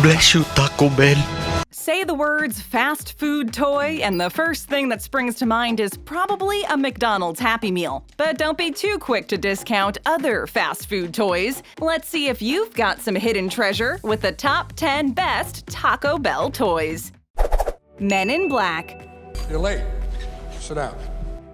Bless you, Taco Bell. Say the words fast food toy, and the first thing that springs to mind is probably a McDonald's Happy Meal. But don't be too quick to discount other fast food toys. Let's see if you've got some hidden treasure with the top 10 best Taco Bell toys. Men in Black. You're late. Sit down.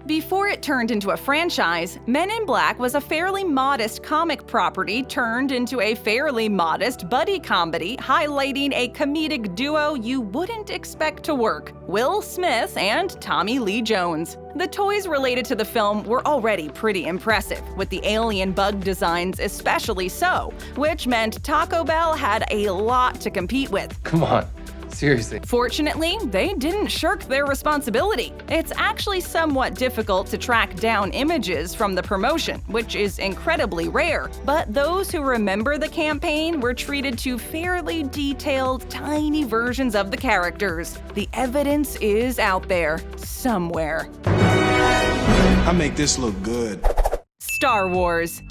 Before it turned into a franchise, Men in Black was a fairly modest comic property turned into a fairly modest buddy comedy highlighting a comedic duo you wouldn't expect to work, Will Smith and Tommy Lee Jones. The toys related to the film were already pretty impressive, with the alien bug designs especially so, which meant Taco Bell had a lot to compete with. Come on. Seriously. Fortunately, they didn't shirk their responsibility. It's actually somewhat difficult to track down images from the promotion, which is incredibly rare. But those who remember the campaign were treated to fairly detailed, tiny versions of the characters. The evidence is out there, somewhere. I make this look good. Star Wars.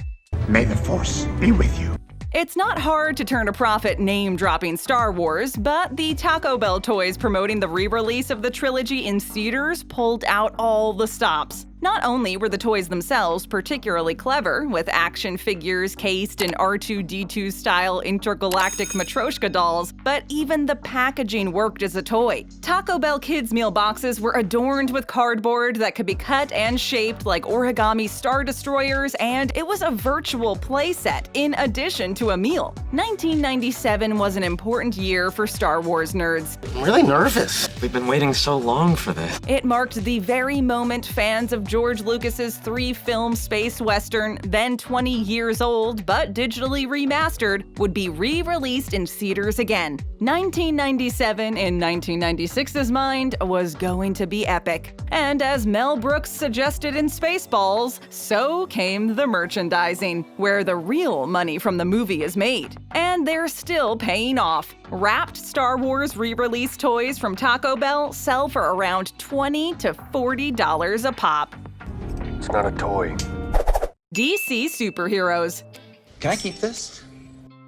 May the Force be with you. It's not hard to turn a profit name-dropping Star Wars, but the Taco Bell toys promoting the re-release of the trilogy in theaters pulled out all the stops. Not only were the toys themselves particularly clever, with action figures cased in R2-D2-style intergalactic Matryoshka dolls, but even the packaging worked as a toy. Taco Bell Kids meal boxes were adorned with cardboard that could be cut and shaped like origami Star Destroyers, and it was a virtual playset in addition to a meal. 1997 was an important year for Star Wars nerds. I'm really nervous. We've been waiting so long for this. It marked the very moment fans of George Lucas's 3-film space western, then 20 years old but digitally remastered, would be re-released in theaters again. 1997 in 1996's mind was going to be epic. And as Mel Brooks suggested in Spaceballs, so came the merchandising, where the real money from the movie is made. And they're still paying off. Wrapped Star Wars re-release toys from Taco Bell sell for around $20 to $40 a pop. It's not a toy. DC superheroes. Can I keep this?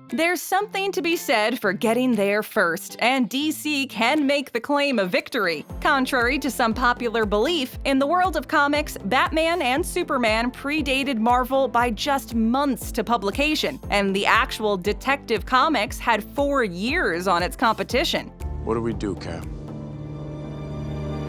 There's something to be said for getting there first, and DC can make the claim of victory. Contrary to some popular belief, in the world of comics, Batman and Superman predated Marvel by just months to publication, and the actual Detective Comics had 4 years on its competition. What do we do, Cap?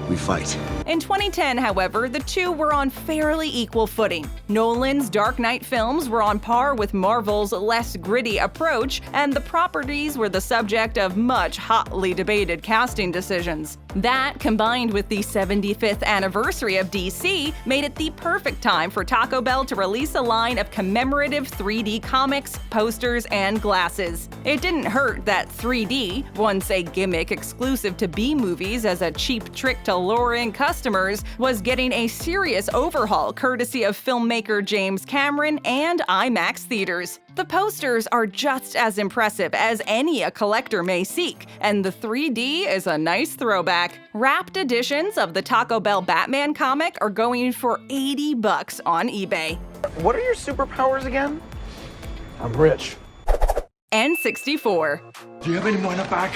We fight. In 2010, however, the two were on fairly equal footing. Nolan's Dark Knight films were on par with Marvel's less gritty approach, and the properties were the subject of much hotly debated casting decisions. That, combined with the 75th anniversary of DC, made it the perfect time for Taco Bell to release a line of commemorative 3D comics, posters, and glasses. It didn't hurt that 3D, once a gimmick exclusive to B-movies as a cheap trick to lure in customers, was getting a serious overhaul courtesy of filmmaker James Cameron and IMAX theaters. The posters are just as impressive as any a collector may seek, and the 3D is a nice throwback. Wrapped editions of the Taco Bell Batman comic are going for $80 on eBay. What are your superpowers again? I'm rich. N64. Do you have any more in the back?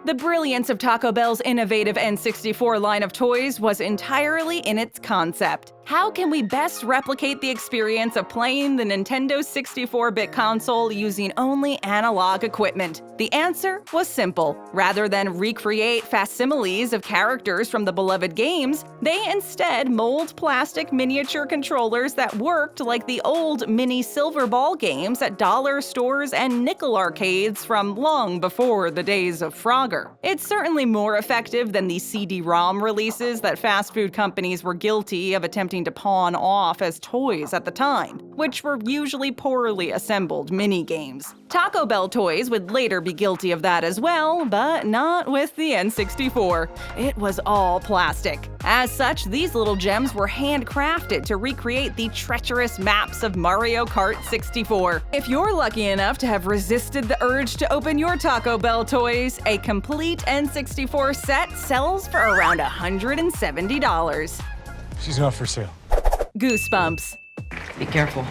The brilliance of Taco Bell's innovative N64 line of toys was entirely in its concept. How can we best replicate the experience of playing the Nintendo 64-bit console using only analog equipment? The answer was simple. Rather than recreate facsimiles of characters from the beloved games, they instead mold plastic miniature controllers that worked like the old mini silver ball games at dollar stores and nickel arcades from long before the days of Frogger. It's certainly more effective than the CD-ROM releases that fast food companies were guilty of attempting to pawn off as toys at the time, which were usually poorly assembled mini-games. Taco Bell toys would later be guilty of that as well, but not with the N64. It was all plastic. As such, these little gems were handcrafted to recreate the treacherous maps of Mario Kart 64. If you're lucky enough to have resisted the urge to open your Taco Bell toys, a complete N64 set sells for around $170. She's not for sale. Goosebumps. Be careful.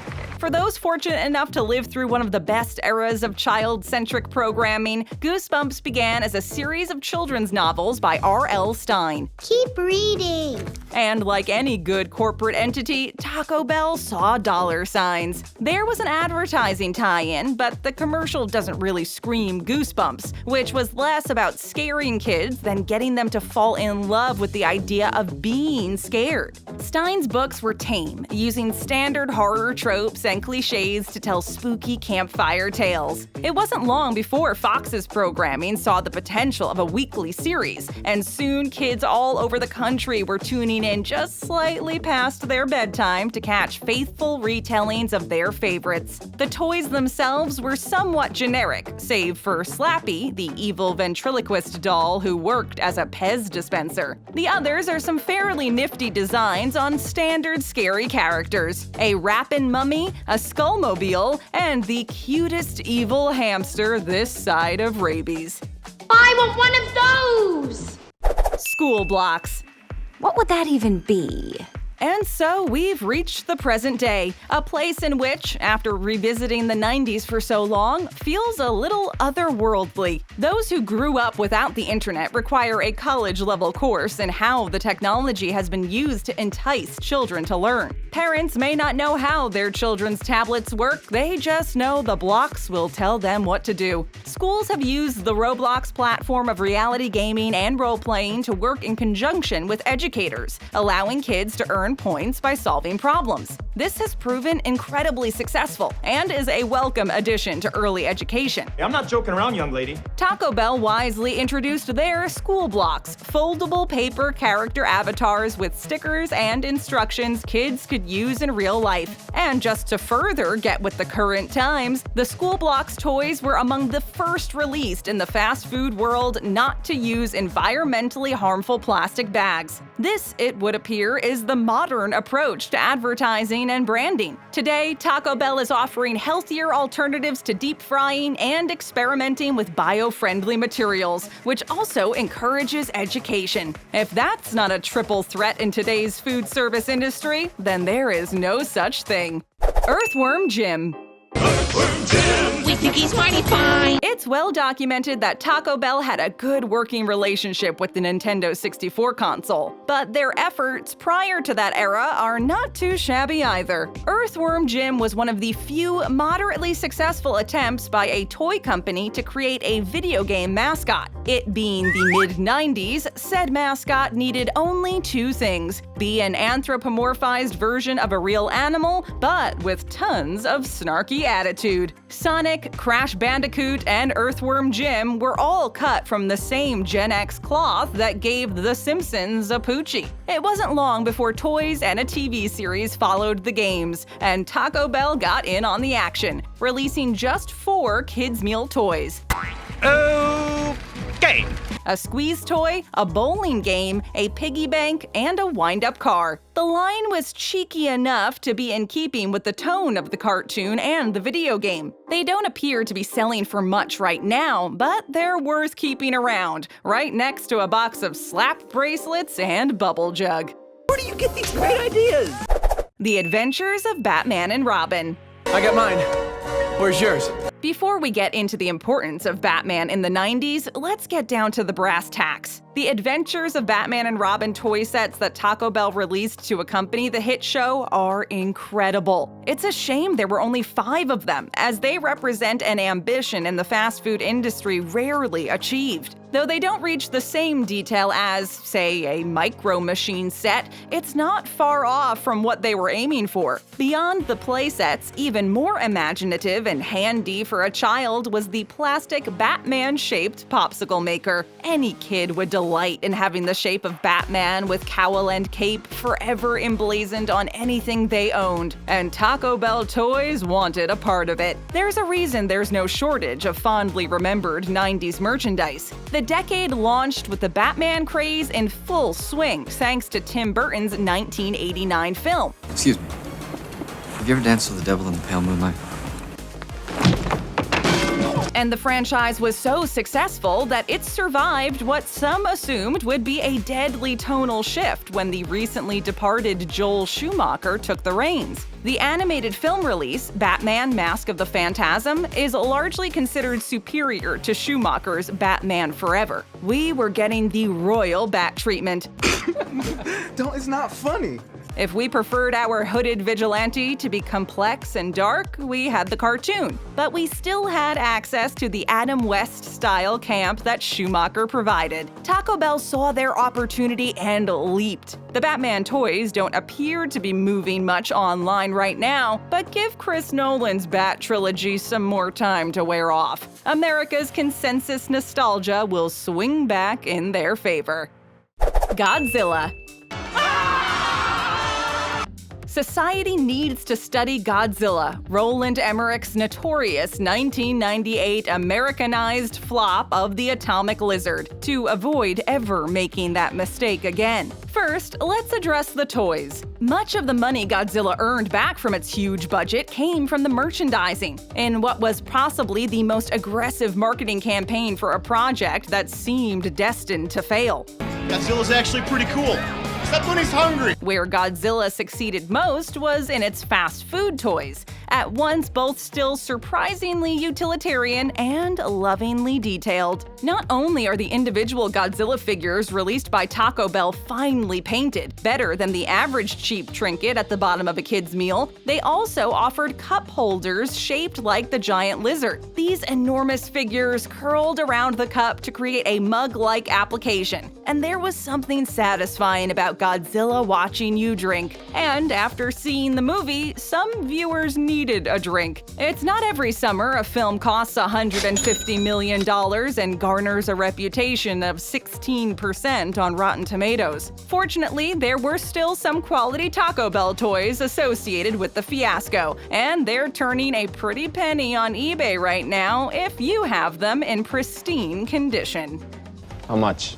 For those fortunate enough to live through one of the best eras of child-centric programming, Goosebumps began as a series of children's novels by R.L. Stine. Keep reading. And like any good corporate entity, Taco Bell saw dollar signs. There was an advertising tie-in, but the commercial doesn't really scream Goosebumps, which was less about scaring kids than getting them to fall in love with the idea of being scared. Stine's books were tame, using standard horror tropes and cliches to tell spooky campfire tales. It wasn't long before Fox's programming saw the potential of a weekly series, and soon kids all over the country were tuning in just slightly past their bedtime to catch faithful retellings of their favorites. The toys themselves were somewhat generic, save for Slappy, the evil ventriloquist doll who worked as a Pez dispenser. The others are some fairly nifty designs on standard scary characters: a rappin' mummy, a skullmobile, and the cutest evil hamster this side of rabies. I want one of those! Skool-Blox. What would that even be? And so we've reached the present day, a place in which, after revisiting the 90s for so long, feels a little otherworldly. Those who grew up without the internet require a college-level course in how the technology has been used to entice children to learn. Parents may not know how their children's tablets work, they just know the blocks will tell them what to do. Schools have used the Roblox platform of reality gaming and role-playing to work in conjunction with educators, allowing kids to earn points by solving problems. This has proven incredibly successful and is a welcome addition to early education. I'm not joking around, young lady. Taco Bell wisely introduced their Skool-Blox, foldable paper character avatars with stickers and instructions kids could use in real life. And just to further get with the current times, the Skool-Blox toys were among the first released in the fast food world not to use environmentally harmful plastic bags. This, it would appear, is the modern approach to advertising and branding. Today, Taco Bell is offering healthier alternatives to deep frying and experimenting with bio-friendly materials, which also encourages education. If that's not a triple threat in today's food service industry, then there is no such thing. Earthworm Jim. We think he's mighty fine. It's well documented that Taco Bell had a good working relationship with the Nintendo 64 console, but their efforts prior to that era are not too shabby either. Earthworm Jim was one of the few moderately successful attempts by a toy company to create a video game mascot. It being the mid-90s, said mascot needed only two things: be an anthropomorphized version of a real animal, but with tons of snarky attitude. Sonic, Crash Bandicoot, and Earthworm Jim were all cut from the same Gen X cloth that gave The Simpsons a poochie. It wasn't long before toys and a TV series followed the games, and Taco Bell got in on the action, releasing just 4 kids' meal toys. Okay. A squeeze toy, a bowling game, a piggy bank, and a wind-up car. The line was cheeky enough to be in keeping with the tone of the cartoon and the video game. They don't appear to be selling for much right now, but they're worth keeping around, right next to a box of slap bracelets and bubble jug. Where do you get these great ideas? The Adventures of Batman and Robin. I got mine. Where's yours? Before we get into the importance of Batman in the 90s, let's get down to the brass tacks. The Adventures of Batman and Robin toy sets that Taco Bell released to accompany the hit show are incredible. It's a shame there were only 5 of them, as they represent an ambition in the fast food industry rarely achieved. Though they don't reach the same detail as, say, a Micro Machine set, it's not far off from what they were aiming for. Beyond the play sets, even more imaginative and handy for a child was the plastic Batman-shaped popsicle maker. Any kid would delight in having the shape of Batman with cowl and cape forever emblazoned on anything they owned, and Taco Bell toys wanted a part of it. There's a reason there's no shortage of fondly remembered 90s merchandise. The decade launched with the Batman craze in full swing thanks to Tim Burton's 1989 film. Excuse me. Have you ever danced with the devil in the pale moonlight? And the franchise was so successful that it survived what some assumed would be a deadly tonal shift when the recently departed Joel Schumacher took the reins. The animated film release, Batman: Mask of the Phantasm, is largely considered superior to Schumacher's Batman Forever. We were getting the royal Bat treatment. It's not funny. If we preferred our hooded vigilante to be complex and dark, we had the cartoon. But we still had access to the Adam West-style camp that Schumacher provided. Taco Bell saw their opportunity and leaped. The Batman toys don't appear to be moving much online right now, but give Chris Nolan's Bat trilogy some more time to wear off. America's consensus nostalgia will swing back in their favor. Godzilla. Society needs to study Godzilla, Roland Emmerich's notorious 1998 Americanized flop of the atomic lizard, to avoid ever making that mistake again. First, let's address the toys. Much of the money Godzilla earned back from its huge budget came from the merchandising, in what was possibly the most aggressive marketing campaign for a project that seemed destined to fail. Godzilla's actually pretty cool. Except when he's hungry. Where Godzilla succeeded most was in its fast food toys, at once both still surprisingly utilitarian and lovingly detailed. Not only are the individual Godzilla figures released by Taco Bell finely painted, better than the average cheap trinket at the bottom of a kid's meal, they also offered cup holders shaped like the giant lizard. These enormous figures curled around the cup to create a mug-like application, and there was something satisfying about Godzilla watching you drink. And after seeing the movie, some viewers needed a drink. It's not every summer a film costs $150 million and garners a reputation of 16% on Rotten Tomatoes. Fortunately, there were still some quality Taco Bell toys associated with the fiasco, and they're turning a pretty penny on eBay right now if you have them in pristine condition. How much?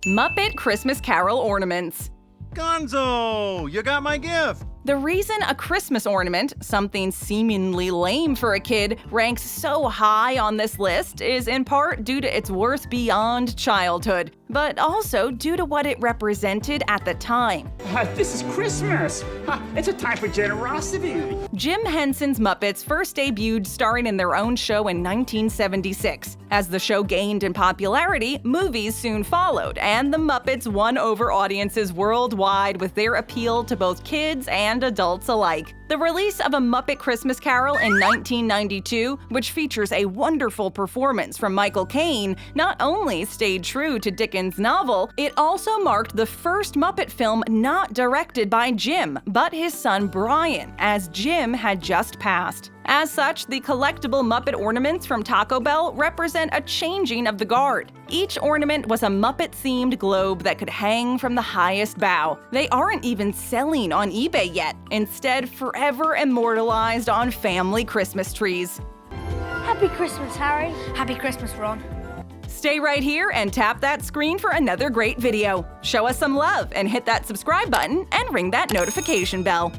Muppet Christmas Carol ornaments. Gonzo, you got my gift. The reason a Christmas ornament, something seemingly lame for a kid, ranks so high on this list is in part due to its worth beyond childhood, but also due to what it represented at the time. This is Christmas. It's a time for generosity. Jim Henson's Muppets first debuted starring in their own show in 1976. As the show gained in popularity, movies soon followed, and the Muppets won over audiences worldwide with their appeal to both kids and adults alike. The release of A Muppet Christmas Carol in 1992, which features a wonderful performance from Michael Caine, not only stayed true to Dickens' novel, it also marked the first Muppet film not directed by Jim, but his son Brian, as Jim had just passed. As such, the collectible Muppet ornaments from Taco Bell represent a changing of the guard. Each ornament was a Muppet-themed globe that could hang from the highest bough. They aren't even selling on eBay yet, instead forever immortalized on family Christmas trees. Happy Christmas, Harry. Happy Christmas, Ron. Stay right here and tap that screen for another great video. Show us some love and hit that subscribe button and ring that notification bell.